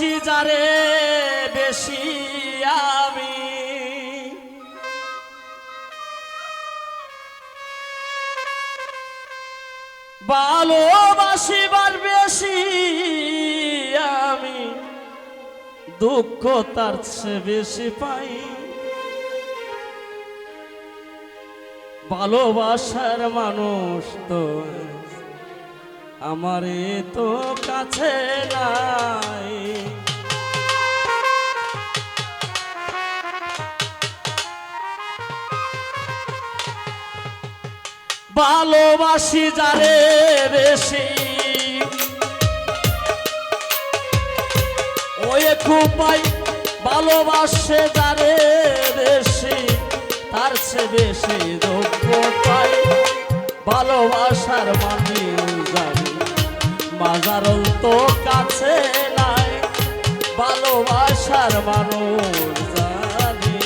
ভালোবাসি যারে বেশি আমি ভালোবাসিবার বেশি আমি দুঃখ তার চেয়ে বেশি পাই ভালোবাসার মানুষ তো আমারে তো কাছে নাই ভালোবাসি যারে বেশি ওই খুপাই ভালোবাসে যারে বেশি তার চেয়ে বেশি দুঃখ পাই ভালোবাসার মানে জানি মাজারল তো কাছে নাই ভালোবাসার মানুষ জানি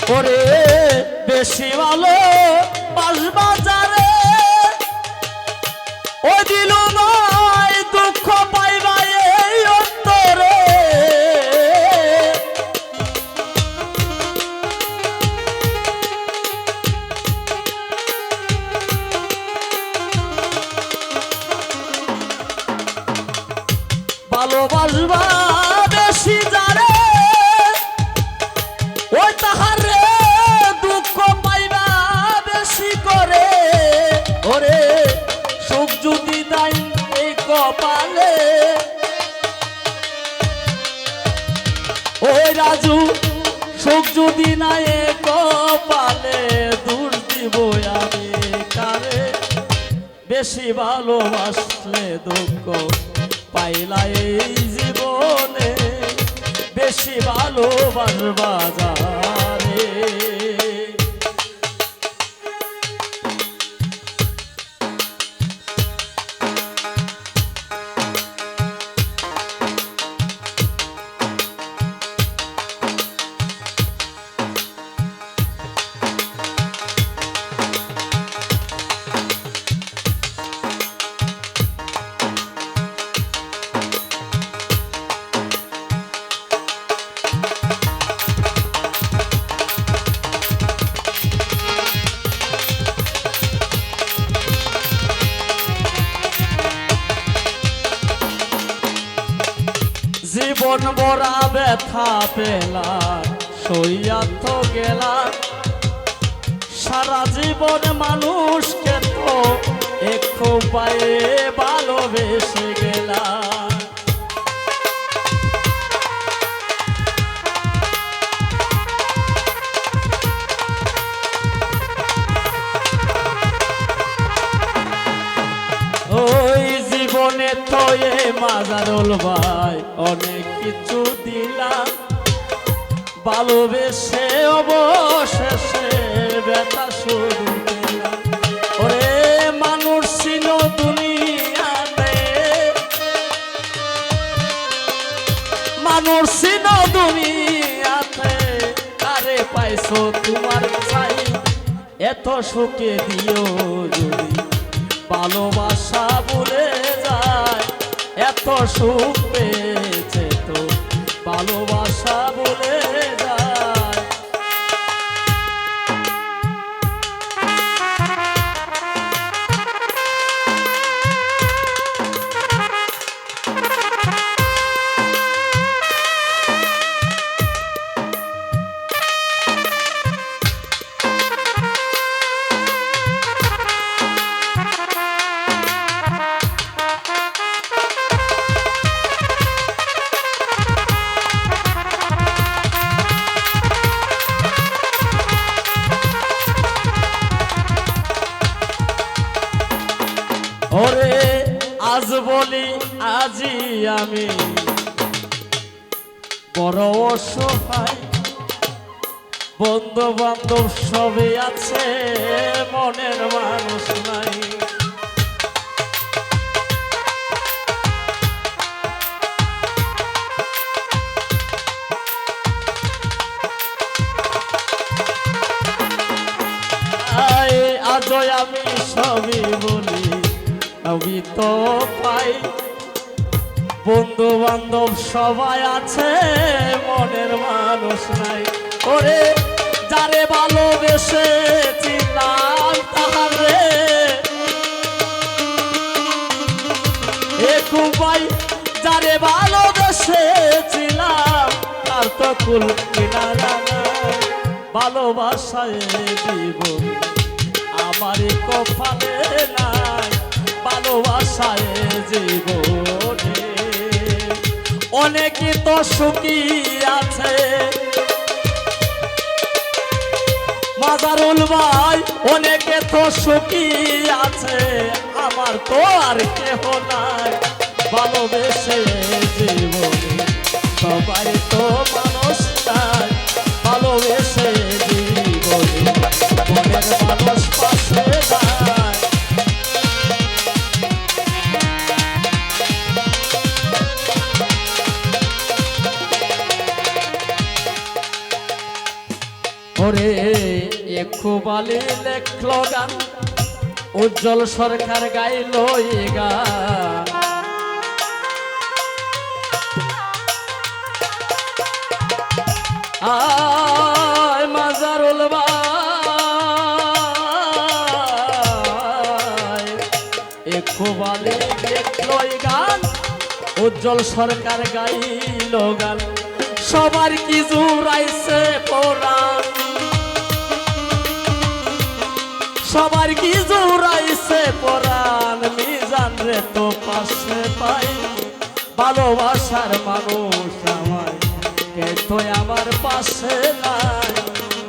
ওরে বেশি ভালো বাসবা যারে ও দিল নয় দুঃখ পাইবা এই অন্তরে ভালোবাসবা বেশি যারে ওই তাহার দুঃখ পাইবা বেশি করে ওরে সুখ যদি নাই এই কপালে ওই রাজু সুখ যদি নাই এই কপালে দূর দিব আমি কারে বেশি ভালোবাসলে দুঃখ পাইলা এই জীবনে বেশি ভালোবাসবা যারে জীবন বড়া ব্যথা পেলা সইয়া তো গেলা সারা জীবন মানুষকে তো একটু পায়ে ভালোবেসে গেলা ওই জীবনে তো এ মাজারুল ভাই অনেক কিছু দিলাম ভালোবেসে অবশেষে ব্যথা শুরু দিলাম ওরে মানুষ ছিল দুনিয়াতে মানুষ ছিল দুনিয়াতে কারে পাইছো তোমার চাই এত সুখে দিও যদি ভালোবাসা বলে যায় এত সুখ পেয়েছে তো ভালোবাসা বলে যায় ওরে আজ বলি আজি আমি বড় অসহায় বন্ধু বান্ধব সবই আছে মন আজও আমি সবই বলি আমি তো পাই, বন্ধু বান্ধব সবাই আছে মনের মানুষ নাই। ওরে যারে ভালোবেসেছিলাম তাহারে ভাই, যারে ভালোবেসেছিলাম তার তো কুল কিনারা নাই। ভালোবাসায় জীবন আমার কপালে নাই, ভালোবাসায় জীবনে অনেকে তো সুখী আছে। মাজারুল ভাই অনেকে তো সুখী আছে, আমার তো আর কেহ নাই। ভালোবেসে জীবনে সবাই তো মানুষ নাই, ভালোবেসে জীবনে মনের মানুষ পাশে নাই। ওরে একুবালি লেখলো গান, উজ্জ্বল সরকার গাইল এ গান। আয় মাজারুল ভাই একুবালি লেখলো এ গান, উজ্জ্বল সরকার গাইল গান। সবার কি জুড়াইছে পরাণ, সবার কি জোড়াইছে পরাণ, মিজান রে তো পাশে পাই। ভালোবাসার মানুষ আমায় কে তো আমার পাশে নাই,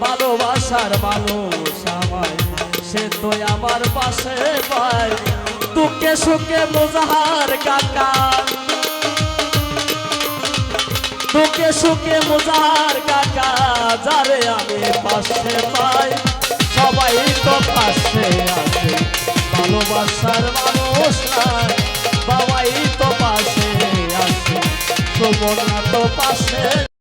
ভালোবাসার মানুষ আমায় সে তো আমার পাশে পাই। দুঃখে সুখে মুজাহার কাকা, দুঃখে সুখে মুজাহার কাকা, যারে আমি পাশে পাই সবাই তো পাশে আছে। ভালোবাসার মানুষ নাই, বাবাই তো পাশে আছে, সুমনা তো পাশে।